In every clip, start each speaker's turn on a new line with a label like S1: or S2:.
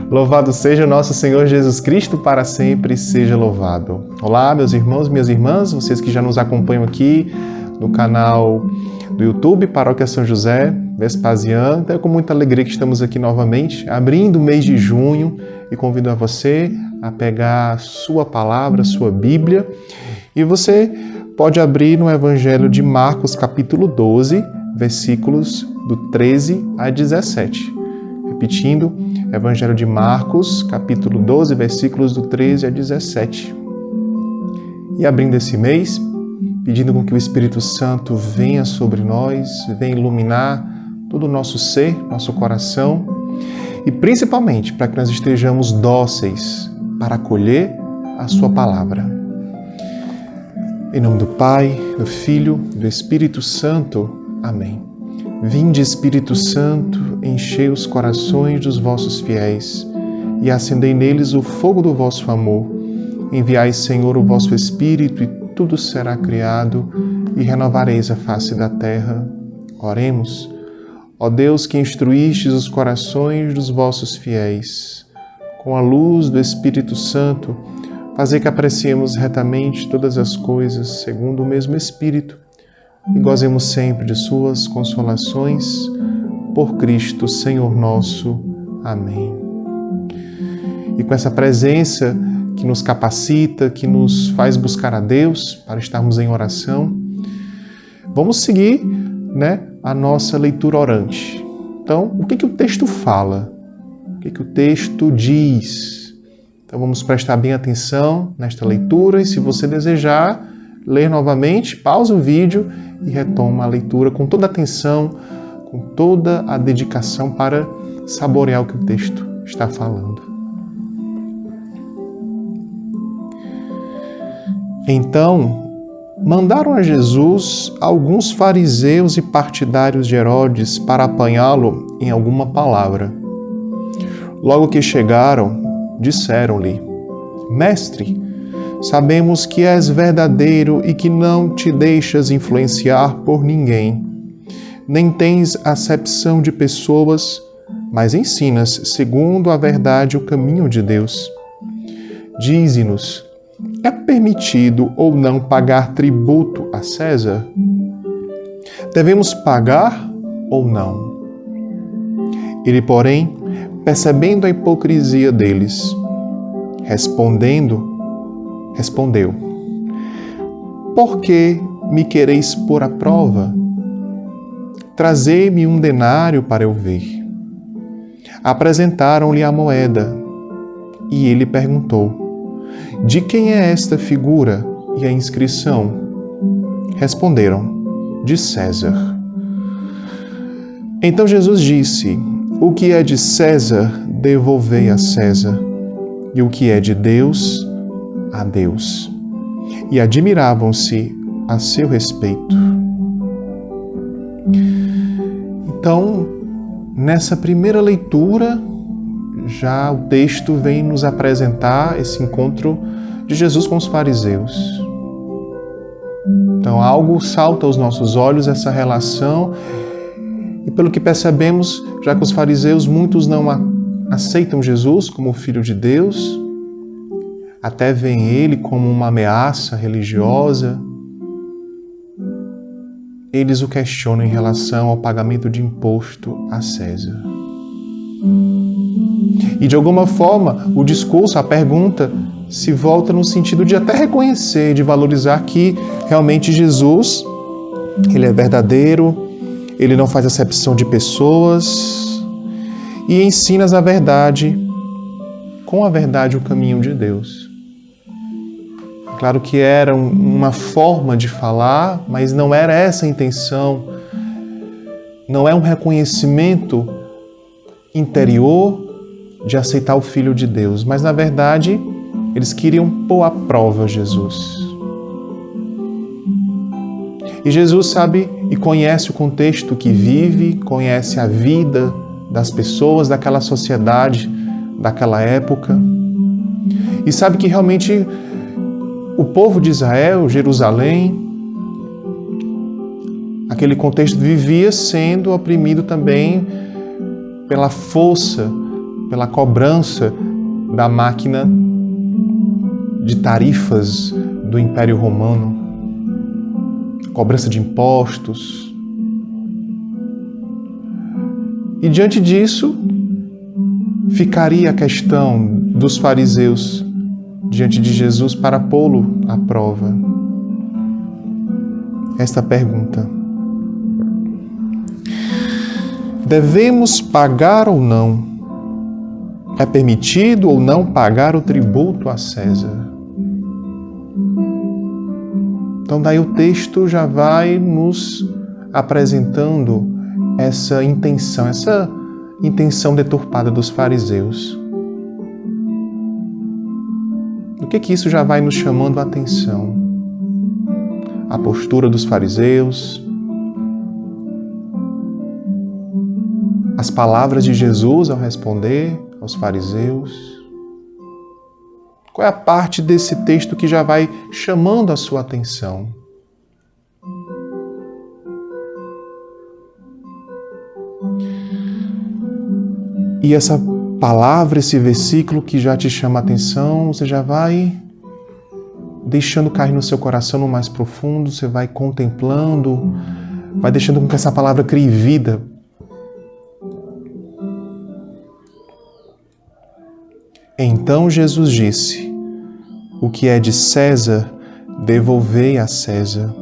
S1: Louvado seja o nosso Senhor Jesus Cristo, para sempre seja louvado. Olá, meus irmãos, minhas irmãs, vocês que já nos acompanham aqui no canal do YouTube, Paróquia São José, Vespasiano. Então é com muita alegria que estamos aqui novamente, abrindo o mês de junho, e convido a você a pegar a sua palavra, a sua Bíblia, e você pode abrir no Evangelho de Marcos, capítulo 12, versículos do 13 a 17. Repetindo, Evangelho de Marcos, capítulo 12, versículos do 13 a 17. E abrindo esse mês, pedindo com que o Espírito Santo venha sobre nós, venha iluminar todo o nosso ser, nosso coração, e principalmente para que nós estejamos dóceis para acolher a sua palavra. Em nome do Pai, do Filho, do Espírito Santo. Amém. Vinde, Espírito Santo, enchei os corações dos vossos fiéis e acendei neles o fogo do vosso amor. Enviai, Senhor, o vosso Espírito, e tudo será criado, e renovareis a face da terra. Oremos. Ó Deus, que instruístes os corações dos vossos fiéis, com a luz do Espírito Santo, fazei que apreciemos retamente todas as coisas segundo o mesmo Espírito, e gozemos sempre de suas consolações, por Cristo, Senhor nosso. Amém. E com essa presença que nos capacita, que nos faz buscar a Deus para estarmos em oração, vamos seguir, a nossa leitura orante. Então, o que o texto fala? O que o texto diz? Então, vamos prestar bem atenção nesta leitura, e se você desejar ler novamente, pausa o vídeo e retoma a leitura com toda a atenção, com toda a dedicação para saborear o que o texto está falando. Então, mandaram a Jesus alguns fariseus e partidários de Herodes para apanhá-lo em alguma palavra. Logo que chegaram, disseram-lhe: Mestre, sabemos que és verdadeiro e que não te deixas influenciar por ninguém, nem tens acepção de pessoas, mas ensinas, segundo a verdade, o caminho de Deus. Dize-nos, é permitido ou não pagar tributo a César? Devemos pagar ou não? Ele, porém, percebendo a hipocrisia deles, respondeu: Por que me quereis pôr à prova? Trazei-me um denário para eu ver. Apresentaram-lhe a moeda, e ele perguntou: De quem é esta figura e a inscrição? Responderam: De César. Então Jesus disse: O que é de César, devolvei a César, e o que é de Deus, a Deus. E admiravam-se a seu respeito. Então, nessa primeira leitura, já o texto vem nos apresentar esse encontro de Jesus com os fariseus. Então, algo salta aos nossos olhos, essa relação, e pelo que percebemos, já que os fariseus, muitos não aceitam Jesus como Filho de Deus, até veem ele como uma ameaça religiosa, eles o questionam em relação ao pagamento de imposto a César. E de alguma forma, o discurso, a pergunta, se volta no sentido de até reconhecer, de valorizar que realmente Jesus, ele é verdadeiro, ele não faz acepção de pessoas e ensina a verdade, com a verdade o caminho de Deus. Claro que era uma forma de falar, mas não era essa a intenção. Não é um reconhecimento interior de aceitar o Filho de Deus, mas na verdade eles queriam pôr à prova Jesus. E Jesus sabe e conhece o contexto que vive, conhece a vida das pessoas daquela sociedade, daquela época, e sabe que realmente o povo de Israel, Jerusalém, aquele contexto vivia sendo oprimido também pela força pela cobrança da máquina de tarifas do Império Romano, cobrança de impostos. E diante disso, ficaria a questão dos fariseus diante de Jesus para pô-lo à prova. Esta pergunta: devemos pagar ou não? É permitido ou não pagar o tributo a César? Então daí o texto já vai nos apresentando essa intenção deturpada dos fariseus. O que isso já vai nos chamando a atenção? A postura dos fariseus, as palavras de Jesus ao responder aos fariseus. Qual é a parte desse texto que já vai chamando a sua atenção? E essa palavra, esse versículo que já te chama a atenção, você já vai deixando cair no seu coração no mais profundo, você vai contemplando, vai deixando com que essa palavra crie vida. Então Jesus disse: o que é de César, devolvei a César,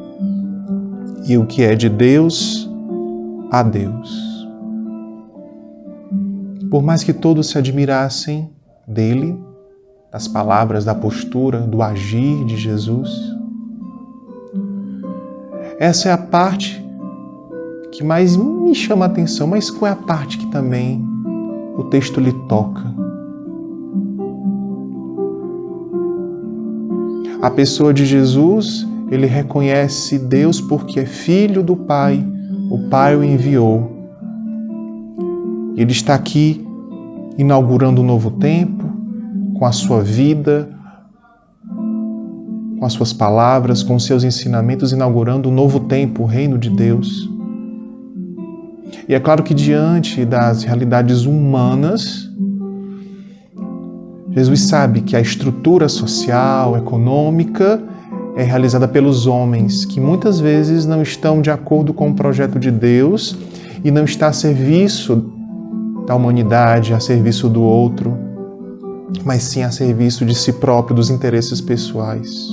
S1: e o que é de Deus, a Deus. Por mais que todos se admirassem dele, das palavras, da postura, do agir de Jesus, essa é a parte que mais me chama a atenção. Mas qual é a parte que também o texto lhe toca? A pessoa de Jesus, ele reconhece Deus porque é filho do Pai, o Pai o enviou. Ele está aqui inaugurando um novo tempo, com a sua vida, com as suas palavras, com os seus ensinamentos, inaugurando um novo tempo, o reino de Deus. E é claro que diante das realidades humanas, Jesus sabe que a estrutura social, econômica, é realizada pelos homens, que muitas vezes não estão de acordo com o projeto de Deus e não está a serviço da humanidade, a serviço do outro, mas sim a serviço de si próprio, dos interesses pessoais.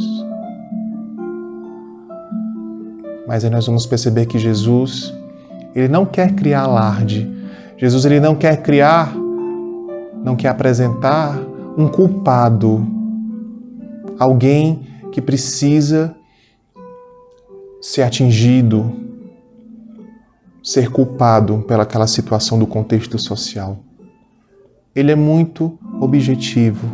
S1: Mas aí nós vamos perceber que Jesus, ele não quer criar alarde. Jesus, ele não quer apresentar um culpado, alguém que precisa ser atingido, ser culpado pelaquela situação do contexto social. Ele é muito objetivo.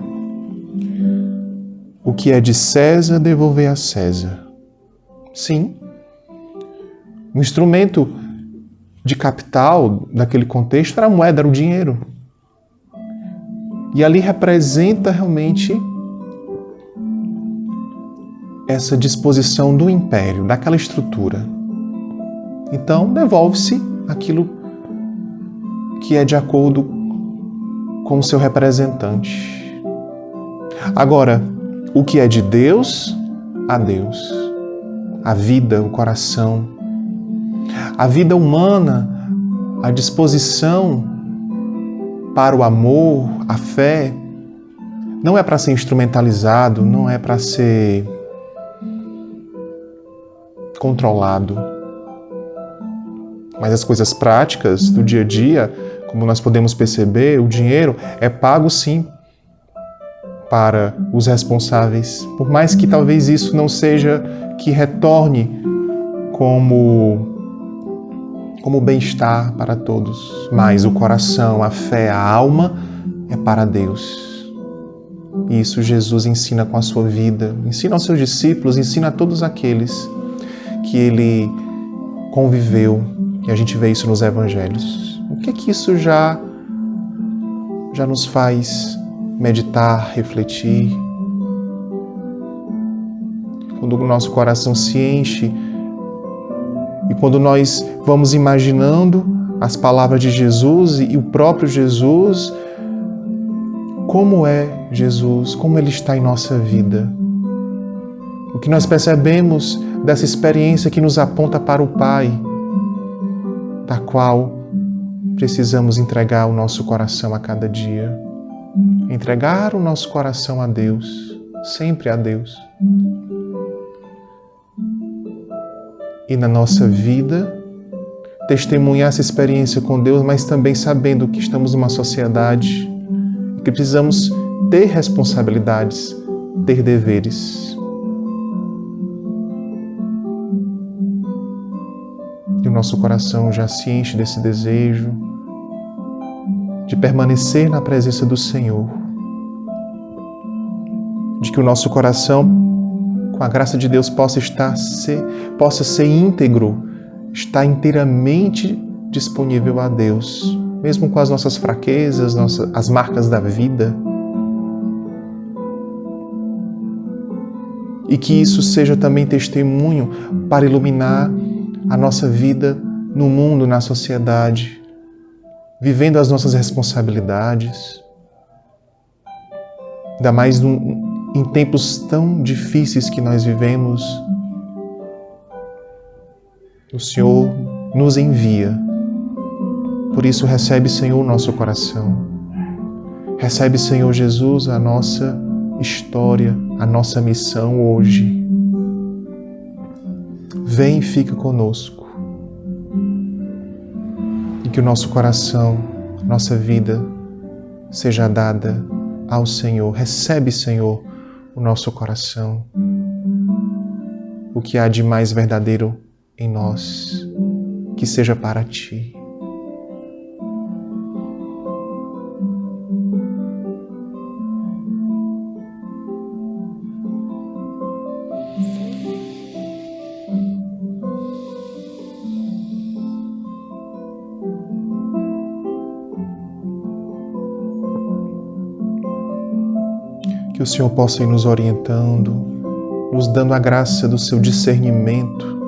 S1: O que é de César, devolver a César. Sim, o instrumento de capital daquele contexto era a moeda, era o dinheiro. E ali representa realmente essa disposição do império, daquela estrutura. Então, devolve-se aquilo que é de acordo com o seu representante. Agora, o que é de Deus, a Deus. A vida, o coração. A vida humana, a disposição para o amor, a fé, não é para ser instrumentalizado, não é para ser controlado. Mas as coisas práticas do dia a dia, como nós podemos perceber, o dinheiro é pago sim para os responsáveis. Por mais que talvez isso não seja que retorne como bem-estar para todos. Mas o coração, a fé, a alma é para Deus. E isso Jesus ensina com a sua vida, ensina aos seus discípulos, ensina a todos aqueles que ele conviveu. E a gente vê isso nos evangelhos. O que isso já nos faz meditar, refletir? Quando o nosso coração se enche e quando nós vamos imaginando as palavras de Jesus e o próprio Jesus como é Jesus, como Ele está em nossa vida. O que nós percebemos dessa experiência que nos aponta para o Pai, da qual precisamos entregar o nosso coração a cada dia. Entregar o nosso coração a Deus, sempre a Deus. E na nossa vida, testemunhar essa experiência com Deus, mas também sabendo que estamos numa sociedade e que precisamos ter responsabilidades, ter deveres. E o nosso coração já se enche desse desejo de permanecer na presença do Senhor, de que o nosso coração, com a graça de Deus, possa ser íntegro, estar inteiramente disponível a Deus, mesmo com as nossas fraquezas, as marcas da vida. E que isso seja também testemunho para iluminar a nossa vida no mundo, na sociedade, vivendo as nossas responsabilidades, ainda mais em tempos tão difíceis que nós vivemos. O Senhor nos envia. Por isso, recebe, Senhor, o nosso coração. Recebe, Senhor Jesus, a nossa história, a nossa missão hoje. Vem e fica conosco. E que o nosso coração, nossa vida, seja dada ao Senhor. Recebe, Senhor, o nosso coração. O que há de mais verdadeiro em nós, que seja para Ti. Que o Senhor possa ir nos orientando, nos dando a graça do Seu discernimento,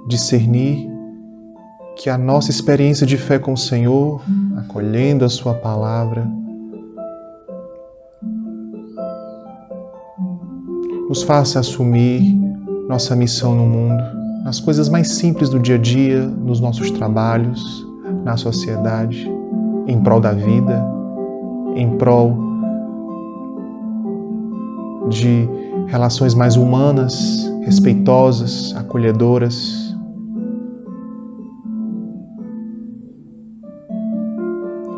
S1: discernir que a nossa experiência de fé com o Senhor, acolhendo a Sua palavra, nos faça assumir nossa missão no mundo, nas coisas mais simples do dia a dia, nos nossos trabalhos, na sociedade, em prol da vida, em prol de relações mais humanas, respeitosas, acolhedoras.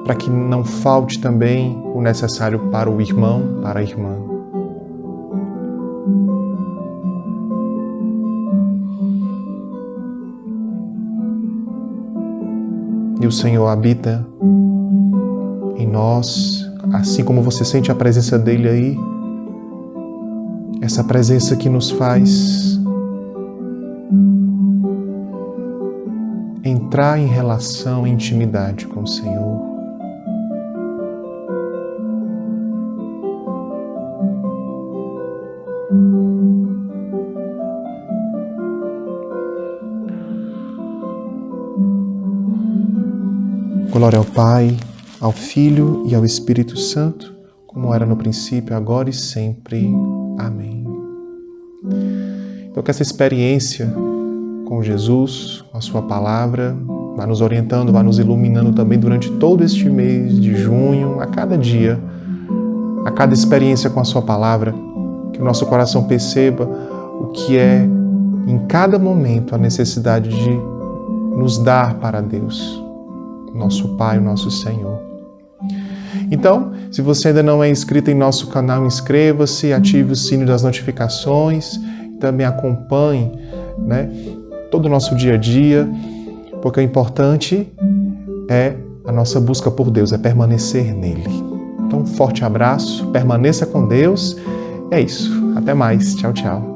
S1: Para que não falte também o necessário para o irmão, para a irmã. E o Senhor habita em nós, assim como você sente a presença dele aí, essa presença que nos faz entrar em relação, em intimidade com o Senhor. Glória ao Pai, ao Filho e ao Espírito Santo, como era no princípio, agora e sempre. Amém. Então, que essa experiência com Jesus, com a Sua palavra, vá nos orientando, vá nos iluminando também durante todo este mês de junho, a cada dia, a cada experiência com a Sua palavra, que o nosso coração perceba o que é, em cada momento, a necessidade de nos dar para Deus, nosso Pai, o nosso Senhor. Então, se você ainda não é inscrito em nosso canal, inscreva-se, ative o sino das notificações, também acompanhe, todo o nosso dia a dia, porque o importante é a nossa busca por Deus, é permanecer nele. Então, um forte abraço, permaneça com Deus. É isso. Até mais. Tchau, tchau.